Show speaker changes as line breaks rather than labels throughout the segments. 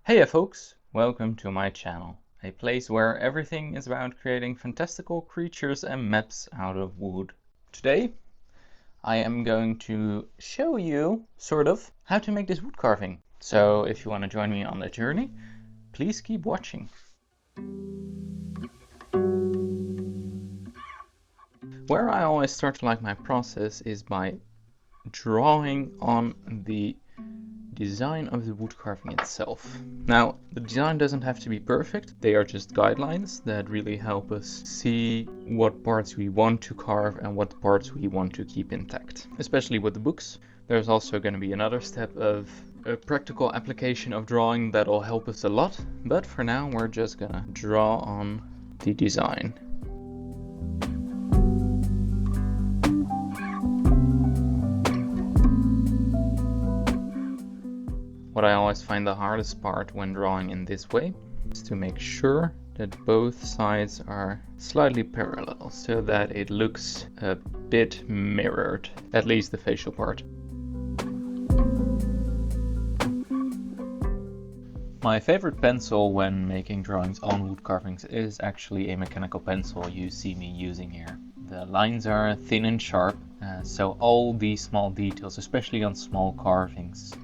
Hey folks, welcome to my channel, a place where everything is about creating fantastical creatures and maps out of wood. Today I am going to show you, sort of, how to make this wood carving. So if you want to join me on the journey, please keep watching. Where I always start my process is by drawing on the design of the wood carving itself. Now, the design doesn't have to be perfect. They are just guidelines that really help us see what parts we want to carve and what parts we want to keep intact. Especially with the books. There's also going to be another step of a practical application of drawing that'll help us a lot. But for now, we're just gonna draw on the design. What I always find the hardest part when drawing in this way is to make sure that both sides are slightly parallel so that it looks a bit mirrored, at least the facial part. My favorite pencil when making drawings on wood carvings is actually a mechanical pencil you see me using here. The lines are thin and sharp, so all these small details, especially on small carvings,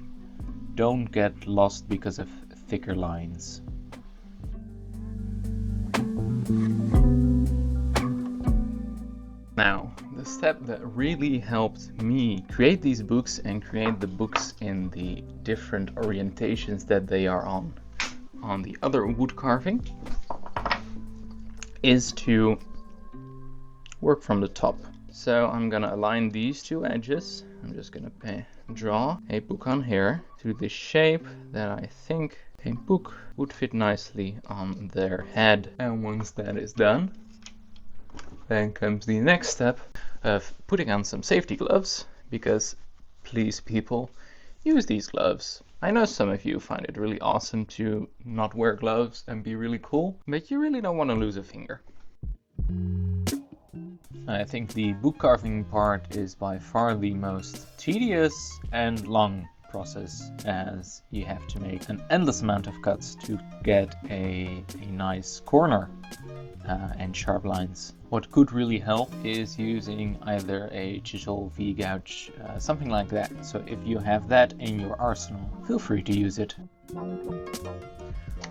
don't get lost because of thicker lines. Now, the step that really helped me create these books and create the books in the different orientations that they are on the other wood carving is to work from the top. So I'm gonna align these two edges. I'm just gonna draw a book on here to the shape that I think a book would fit nicely on their head. And once that is done, then comes the next step of putting on some safety gloves, because please people, use these gloves. I know some of you find it really awesome to not wear gloves and be really cool, but you really don't want to lose a finger. I think the book carving part is by far the most tedious and long process, as you have to make an endless amount of cuts to get a nice corner and sharp lines. What could really help is using either a chisel, V-gouge, something like that. So if you have that in your arsenal, feel free to use it.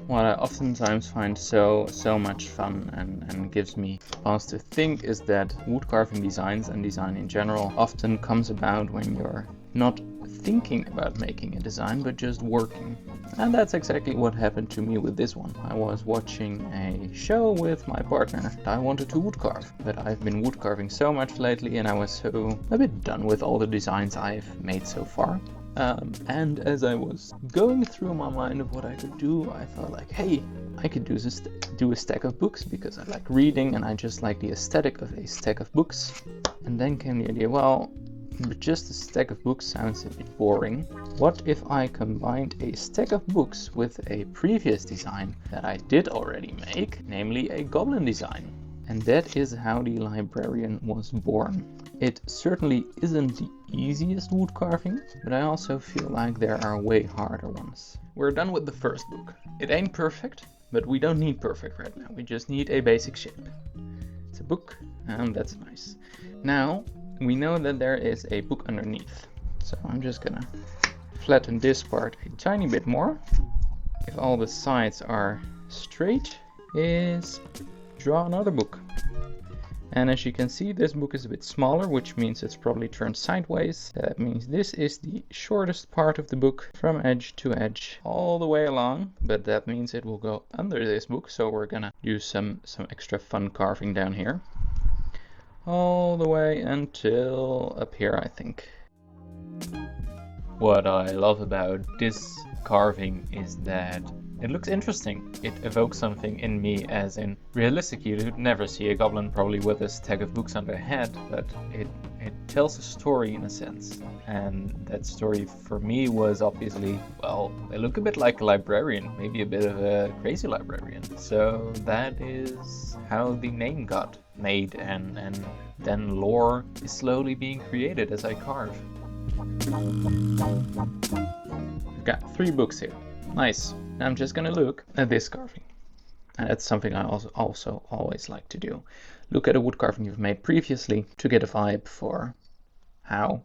What I oftentimes find so much fun and gives me pause to think is that wood carving designs and design in general often comes about when you're not thinking about making a design but just working. And that's exactly what happened to me with this one. I was watching a show with my partner and I wanted to wood carve, but I've been wood carving so much lately and I was so a bit done with all the designs I've made so far. And as I was going through my mind of what I could do, I thought like, hey, I could do a stack of books because I like reading and I just like the aesthetic of a stack of books. And then came the idea, well, but just a stack of books sounds a bit boring. What if I combined a stack of books with a previous design that I did already make, namely a Goblin design? And that is how the Librarian was born. It certainly isn't the easiest wood carving, but I also feel like there are way harder ones. We're done with the first book. It ain't perfect, but we don't need perfect right now. We just need a basic shape. It's a book, and that's nice. Now, we know that there is a book underneath. So I'm just gonna flatten this part a tiny bit more. If all the sides are straight, is draw another book. And as you can see, this book is a bit smaller, which means it's probably turned sideways. That means this is the shortest part of the book from edge to edge all the way along, but that means it will go under this book, so we're gonna do some extra fun carving down here. All the way until up here, I think. What I love about this carving is that it looks interesting. It evokes something in me, as in, realistically, you'd never see a goblin probably with a stack of books on their head, but it tells a story in a sense. And that story for me was obviously, well, they look a bit like a librarian, maybe a bit of a crazy librarian. So that is how the name got made, and then lore is slowly being created as I carve. I've got 3 books here. Nice. I'm just gonna look at this carving. And that's something I also always like to do. Look at a wood carving you've made previously to get a vibe for how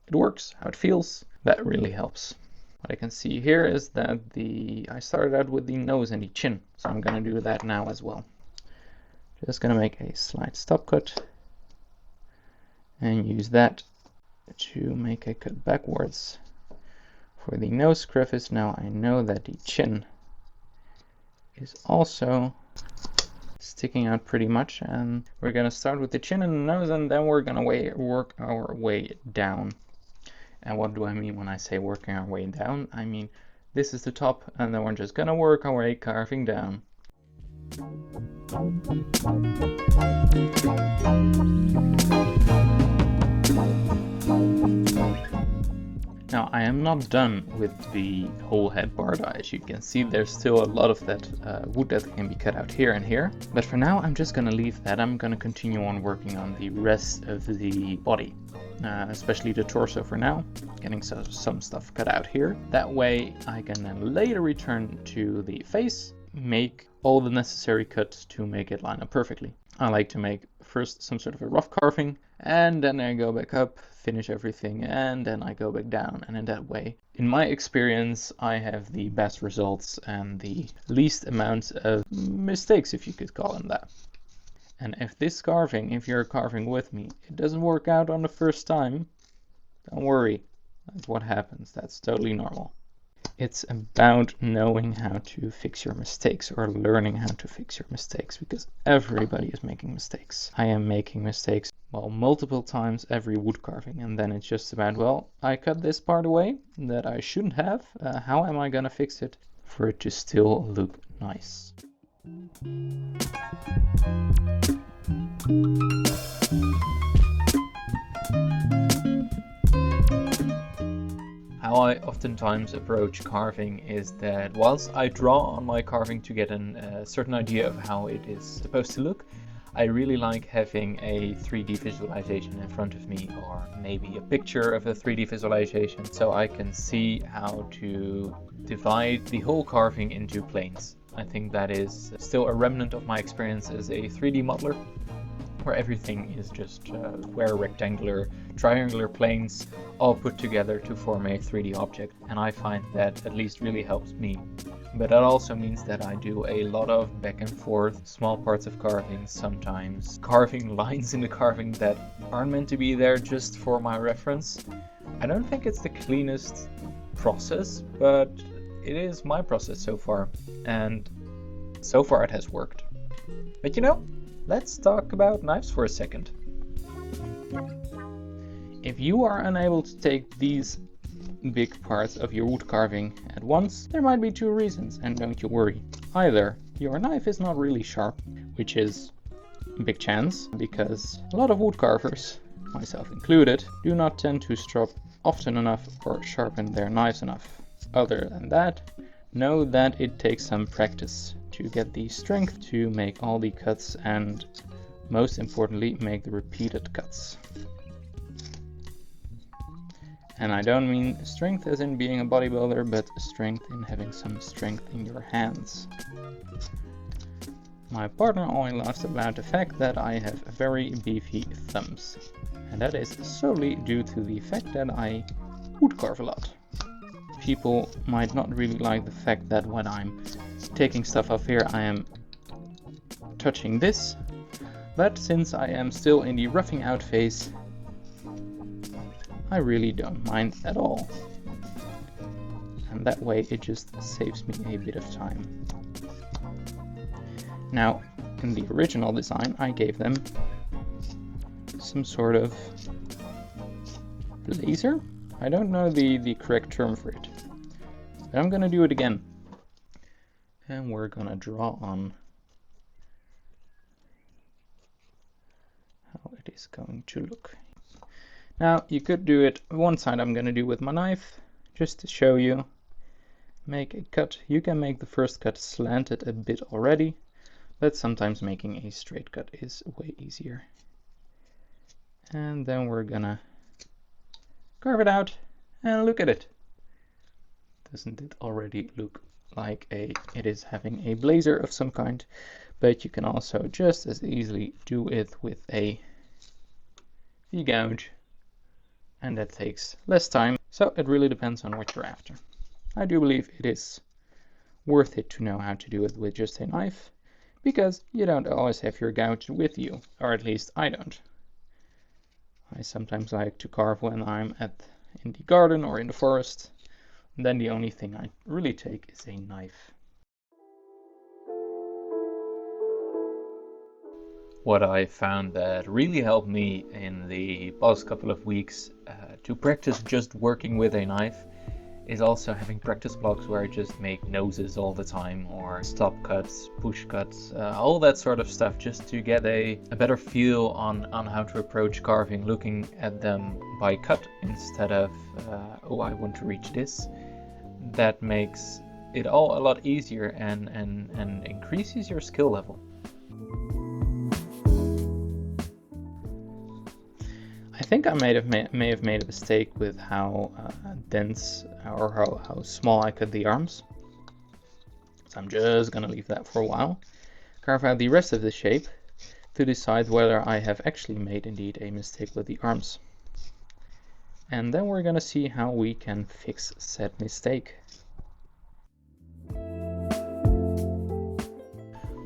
it works, how it feels. That really helps. What I can see here is that I started out with the nose and the chin, so I'm gonna do that now as well. Just gonna make a slight stop cut and use that to make a cut backwards. For the nose crevice, now I know that the chin is also sticking out pretty much, and we're gonna start with the chin and the nose, and then we're gonna work our way down. And what do I mean when I say working our way down? I mean this is the top, and then we're just gonna work our way carving down. Now I am not done with the whole head part. As you can see, there's still a lot of that wood that can be cut out here and here. But for now, I'm just gonna leave that. I'm gonna continue on working on the rest of the body, especially the torso for now, getting some stuff cut out here. That way I can then later return to the face, make all the necessary cuts to make it line up perfectly. I like to make first some sort of a rough carving, and then I go back up, finish everything, and then I go back down. And in that way, in my experience, I have the best results and the least amount of mistakes, if you could call them that. And if this carving, if you're carving with me, it doesn't work out on the first time, don't worry. That's what happens. That's totally normal. It's about knowing how to fix your mistakes, or learning how to fix your mistakes, because everybody is making mistakes. I am making mistakes, well, multiple times every wood carving, and then it's just about, well, I cut this part away that I shouldn't have. How am I gonna fix it for it to still look nice? How I oftentimes approach carving is that whilst I draw on my carving to get a certain idea of how it is supposed to look, I really like having a 3D visualization in front of me, or maybe a picture of a 3D visualization, so I can see how to divide the whole carving into planes. I think that is still a remnant of my experience as a 3D modeler, where everything is just square, rectangular, triangular planes all put together to form a 3D object. And I find that at least really helps me. But that also means that I do a lot of back and forth, small parts of carving, sometimes carving lines in the carving that aren't meant to be there just for my reference. I don't think it's the cleanest process, but it is my process so far, and so far it has worked. But you know, let's talk about knives for a second. If you are unable to take these big parts of your wood carving at once, there might be two reasons, and don't you worry. Either your knife is not really sharp, which is a big chance, because a lot of wood carvers, myself included, do not tend to strop often enough or sharpen their knives enough. Other than that, know that it takes some practice to get the strength to make all the cuts, and most importantly, make the repeated cuts. And I don't mean strength as in being a bodybuilder, but strength in having some strength in your hands. My partner always laughs about the fact that I have very beefy thumbs. And that is solely due to the fact that I wood carve a lot. People might not really like the fact that when I'm taking stuff off here, I am touching this. But since I am still in the roughing out phase, I really don't mind at all. And that way it just saves me a bit of time. Now, in the original design, I gave them some sort of laser? I don't know the correct term for it. But I'm gonna do it again. And we're gonna draw on how it is going to look. Now, you could do it one side. I'm going to do with my knife, just to show you. Make a cut. You can make the first cut slanted a bit already, but sometimes making a straight cut is way easier. And then we're gonna carve it out, and look at it. Doesn't it already look like it is having a blazer of some kind, but you can also just as easily do it with a V-gouge, and that takes less time. So it really depends on what you're after. I do believe it is worth it to know how to do it with just a knife, because you don't always have your gouge with you, or at least I don't. I sometimes like to carve when I'm in the garden or in the forest, and then the only thing I really take is a knife. What I found that really helped me in the past couple of weeks to practice just working with a knife is also having practice blocks where I just make noses all the time, or stop cuts, push cuts, all that sort of stuff, just to get a better feel on how to approach carving, looking at them by cut instead of, oh, I want to reach this. That makes it all a lot easier and increases your skill level. I think I may have made a mistake with how dense or how small I cut the arms. So I'm just gonna leave that for a while. Carve out the rest of the shape to decide whether I have actually made indeed a mistake with the arms. And then we're gonna see how we can fix said mistake.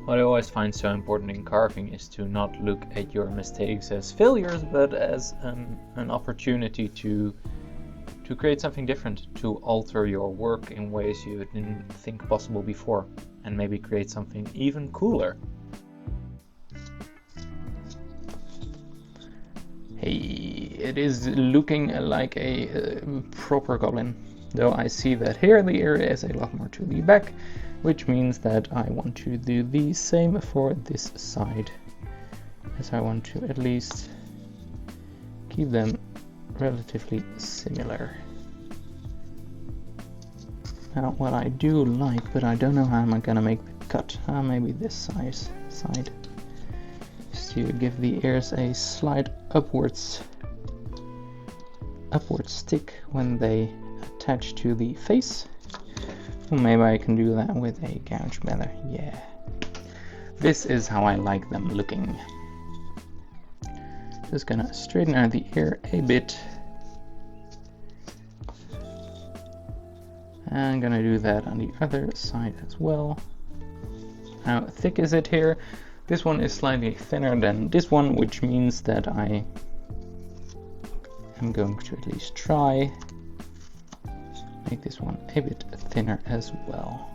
What I always find so important in carving is to not look at your mistakes as failures, but as an opportunity to create something different, to alter your work in ways you didn't think possible before, and maybe create something even cooler. Hey, it is looking like a proper goblin, though I see that here the ear is a lot more to the back, which means that I want to do the same for this side, as I want to at least keep them relatively similar. Now what I do like, but I don't know how I'm gonna make the cut, maybe this side, is to give the ears a slight upwards stick when they attach to the face. Well, maybe I can do that with a gouge better. Yeah, this is how I like them looking. Just gonna straighten out the ear a bit. I'm gonna do that on the other side as well. How thick is it here? This one is slightly thinner than this one, which means that I am going to at least try make this one a bit thinner as well.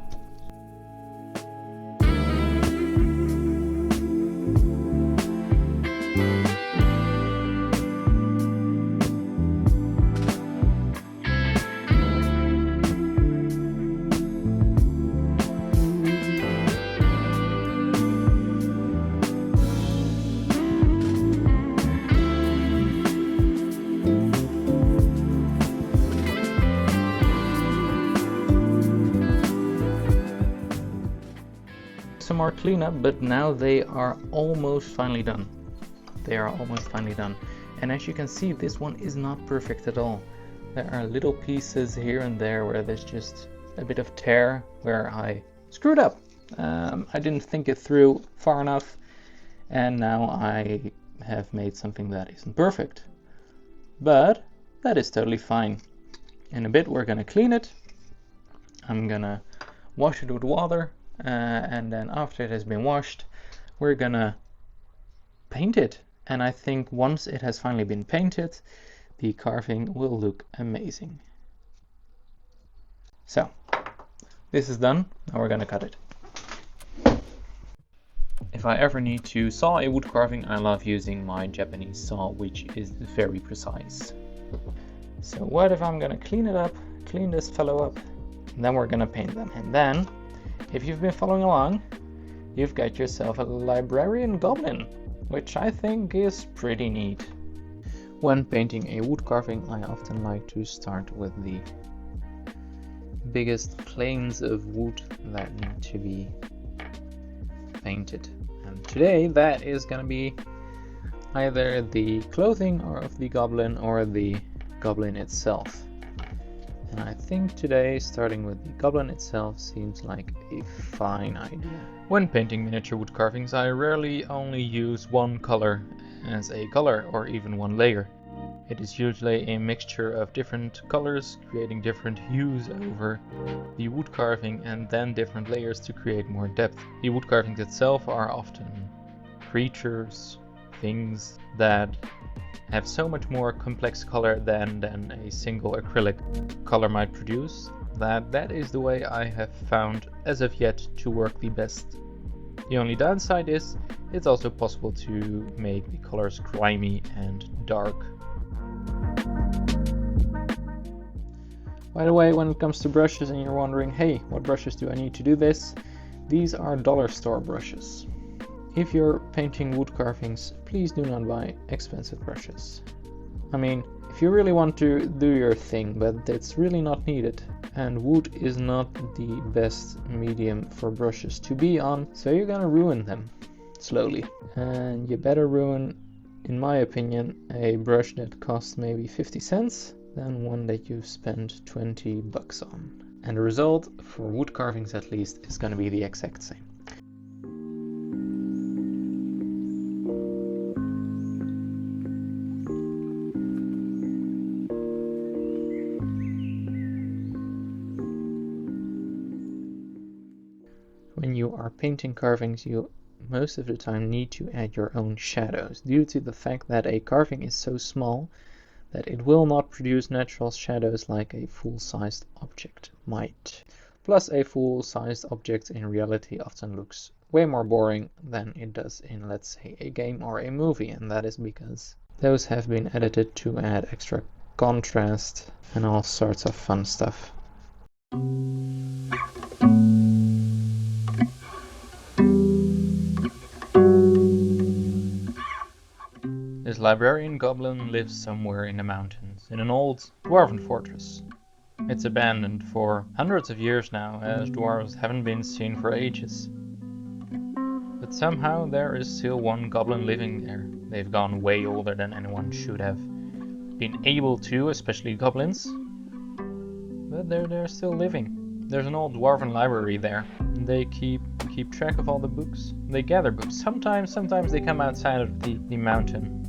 Some more cleanup, but now they are almost finally done. And as you can see, this one is not perfect at all. There are little pieces here and there where there's just a bit of tear where I screwed up. I didn't think it through far enough, and now I have made something that isn't perfect, but that is totally fine. In a bit we're gonna clean it. I'm gonna wash it with water. And then after it has been washed, we're gonna paint it. And I think once it has finally been painted, the carving will look amazing. So, this is done. Now we're gonna cut it. If I ever need to saw a wood carving, I love using my Japanese saw, which is very precise. So what if I'm gonna clean it up, clean this fellow up, and then we're gonna paint them. And then, if you've been following along, you've got yourself a Librarian Goblin, which I think is pretty neat. When painting a wood carving, I often like to start with the biggest planes of wood that need to be painted. And today that is going to be either the clothing of the goblin or the goblin itself. And I think today, starting with the Goblin itself seems like a fine idea. When painting miniature wood carvings, I rarely only use one color as a color or even one layer. It is usually a mixture of different colors, creating different hues over the wood carving and then different layers to create more depth. The wood carvings itself are often creatures, things that have so much more complex color than a single acrylic color might produce, that is the way I have found as of yet to work the best. The only downside is it's also possible to make the colors grimy and dark. By the way, when it comes to brushes and you're wondering, hey, what brushes do I need to do this? These are dollar store brushes. If you're painting wood carvings, please do not buy expensive brushes. I mean, if you really want to do your thing, but it's really not needed. And wood is not the best medium for brushes to be on, so you're gonna ruin them slowly. And you better ruin, in my opinion, a brush that costs maybe 50 cents than one that you spend 20 bucks on. And the result, for wood carvings at least, is gonna be the exact same. When you are painting carvings, you most of the time need to add your own shadows, due to the fact that a carving is so small that it will not produce natural shadows like a full-sized object might. Plus, a full-sized object in reality often looks way more boring than it does in, let's say, a game or a movie, and that is because those have been edited to add extra contrast and all sorts of fun stuff. This librarian goblin lives somewhere in the mountains, in an old dwarven fortress. It's abandoned for hundreds of years now, as dwarves haven't been seen for ages. But somehow there is still one goblin living there. They've gone way older than anyone should have been able to, especially goblins. But they're still living. There's an old dwarven library there. And they keep track of all the books. They gather books. Sometimes they come outside of the mountain.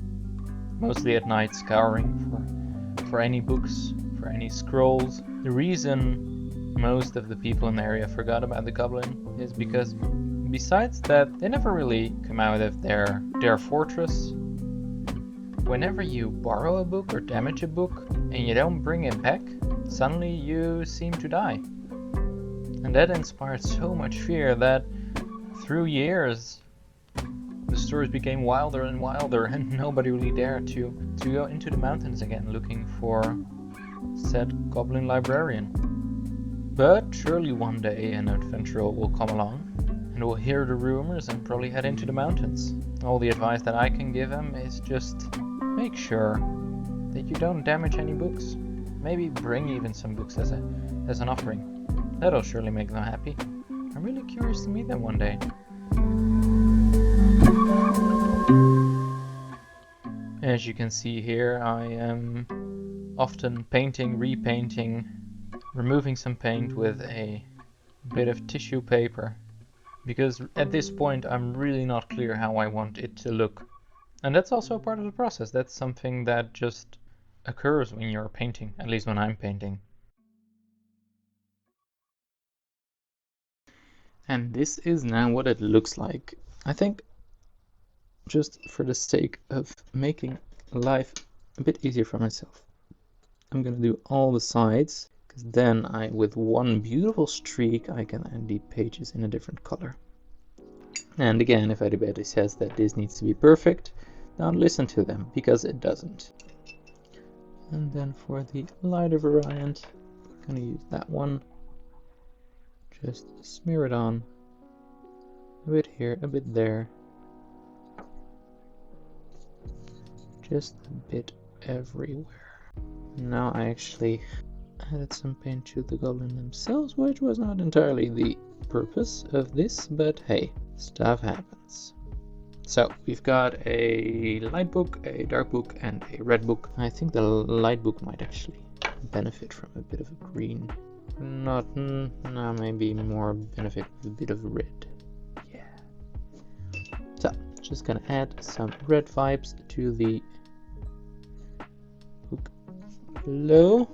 Mostly at night, scouring for any books, for any scrolls. The reason most of the people in the area forgot about the goblin is because, besides that, they never really come out of their fortress. Whenever you borrow a book or damage a book and you don't bring it back, suddenly you seem to die. And that inspired so much fear that through years the stories became wilder and wilder, and nobody really dared to go into the mountains again looking for said goblin librarian. But surely one day an adventurer will come along and will hear the rumors and probably head into the mountains. All the advice that I can give him is just make sure that you don't damage any books. Maybe bring even some books as an offering. That'll surely make them happy. I'm really curious to meet them one day. As you can see here, I am often painting, repainting, removing some paint with a bit of tissue paper, because at this point I'm really not clear how I want it to look. And that's also part of the process. That's something that just occurs when you're painting, at least when I'm painting. And this is now what it looks like. I think, just for the sake of making life a bit easier for myself, I'm gonna do all the sides, because then with one beautiful streak I can add the pages in a different color. And again, if anybody says that this needs to be perfect, don't listen to them, because it doesn't. And then for the lighter variant, I'm gonna use that one. Just smear it on, a bit here, a bit there. Just a bit everywhere. Now I actually added some paint to the goblin themselves, which was not entirely the purpose of this, but hey, stuff happens. So we've got a light book, a dark book, and a red book. I think the light book might actually benefit from a bit of a green. Not, no, maybe more benefit with a bit of red. Yeah. So, just gonna add some red vibes to the book below.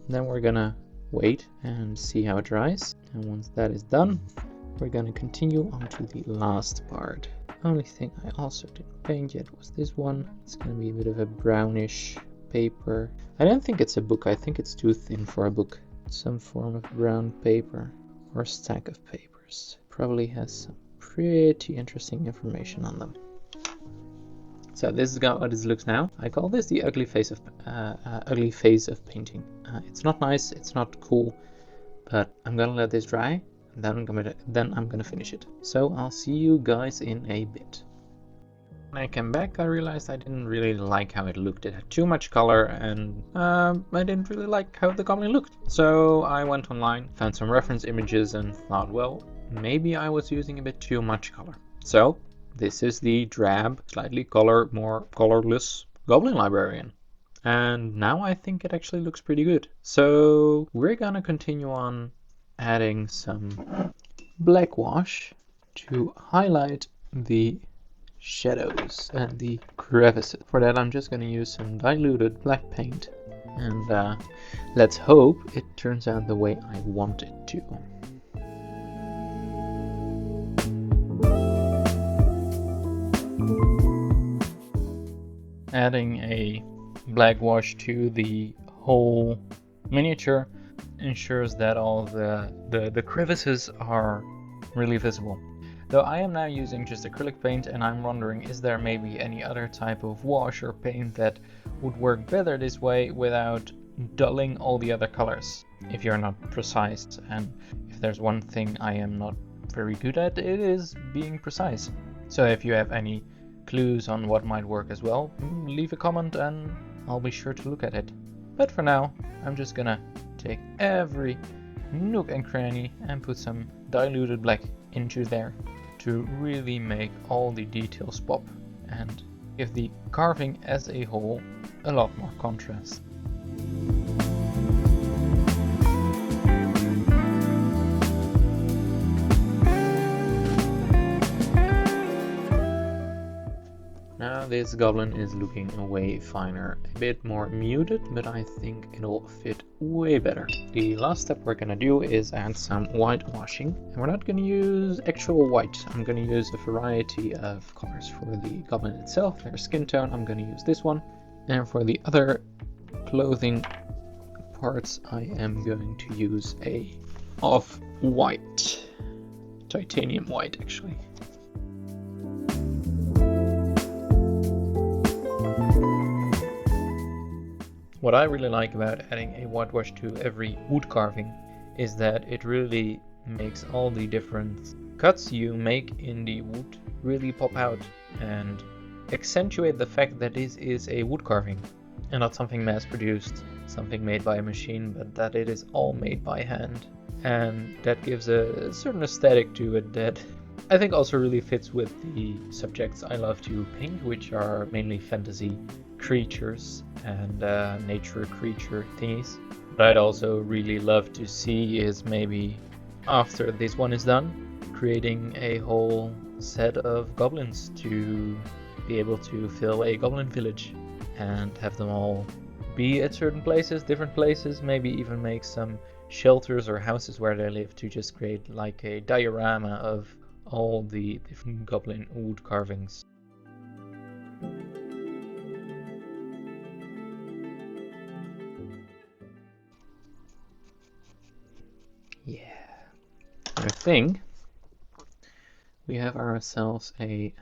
Then we're gonna wait and see how it dries. And once that is done, we're gonna continue on to the last part. Only thing I also didn't paint yet was this one. It's gonna be a bit of a brownish paper. I don't think it's a book, I think it's too thin for a book. Some form of brown paper or stack of papers. Probably has some pretty interesting information on them. So this is what it looks now. I call this the ugly phase of painting. It's not nice, it's not cool, but I'm gonna let this dry. Then I'm gonna finish it. So I'll see you guys in a bit. When I came back, I realized I didn't really like how it looked. It had too much color, and I didn't really like how the goblin looked. So I went online, found some reference images, and thought, well, maybe I was using a bit too much color. So this is the drab, slightly more colorless Goblin Librarian. And now I think it actually looks pretty good. So we're gonna continue on adding some black wash to highlight the shadows and the crevices. For that I'm just going to use some diluted black paint, and let's hope it turns out the way I want it to. Adding a black wash to the whole miniature ensures that all the crevices are really visible. Though I am now using just acrylic paint, and I'm wondering, is there maybe any other type of wash or paint that would work better this way without dulling all the other colors, if you're not precise. And if there's one thing I am not very good at, it is being precise. So if you have any clues on what might work as well, leave a comment and I'll be sure to look at it. But for now, I'm just gonna take every nook and cranny and put some diluted black into there to really make all the details pop and give the carving as a whole a lot more contrast. Now this goblin is looking way finer, a bit more muted, but I think it'll fit way better. The last step we're gonna do is add some whitewashing, and we're not gonna use actual white. I'm gonna use a variety of colors. For the goblin itself, their skin tone, I'm gonna use this one, and for the other clothing parts, I am going to use a off-white, titanium white actually. What I really like about adding a whitewash to every wood carving is that it really makes all the different cuts you make in the wood really pop out and accentuate the fact that this is a wood carving and not something mass produced, something made by a machine, but that it is all made by hand. And that gives a certain aesthetic to it that I think also really fits with the subjects I love to paint, which are mainly fantasy creatures and nature creature thingies. What I'd also really love to see is maybe after this one is done, creating a whole set of goblins to be able to fill a goblin village and have them all be at certain places, different places, maybe even make some shelters or houses where they live to just create like a diorama of all the different goblin wood carvings. Yeah, I think we have ourselves a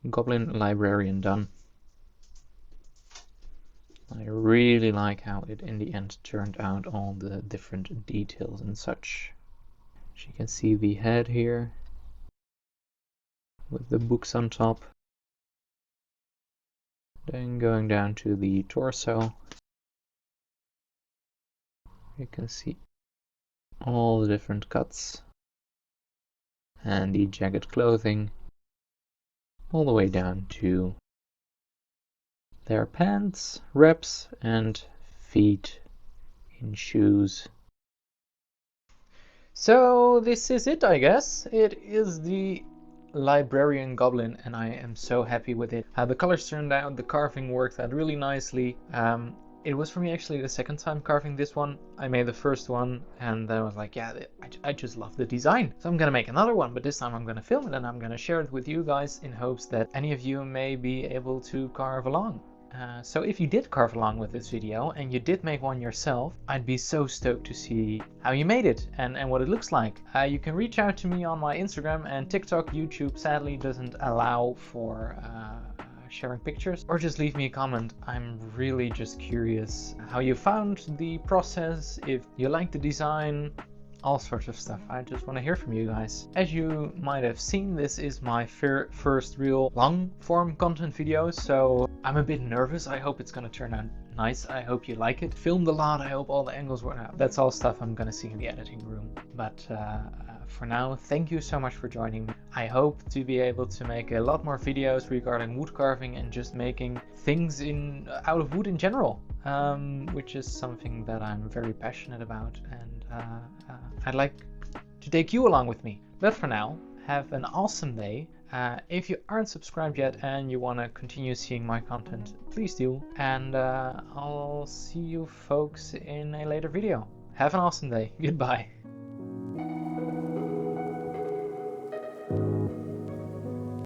Goblin Librarian done. I really like how it in the end turned out, all the different details and such. As you can see the head here with the books on top. Then going down to the torso, you can see all the different cuts and the jagged clothing, all the way down to their pants, wraps, and feet in shoes. So this is it, I guess. It is the Librarian Goblin, and I am so happy with it. The colors turned out, the carving worked out really nicely. It was for me actually the second time carving this one. I made the first one and then I was like, yeah, I just love the design. So I'm gonna make another one, but this time I'm gonna film it and I'm gonna share it with you guys in hopes that any of you may be able to carve along. So if you did carve along with this video and you did make one yourself, I'd be so stoked to see how you made it and what it looks like. You can reach out to me on my Instagram and TikTok. YouTube sadly doesn't allow for sharing pictures, or just leave me a comment. I'm really just curious how you found the process, if you like the design, all sorts of stuff. I just want to hear from you guys. As you might have seen, this is my first real long form content video, so I'm a bit nervous. I hope it's gonna turn out nice. I hope you like it. Filmed a lot. I hope all the angles work out. That's all stuff I'm gonna see in the editing room. But for now, thank you so much for joining me. I hope to be able to make a lot more videos regarding wood carving and just making things out of wood in general, which is something that I'm very passionate about, and I'd like to take you along with me. But for now, have an awesome day. If you aren't subscribed yet and you want to continue seeing my content, please do. And I'll see you folks in a later video. Have an awesome day. Goodbye.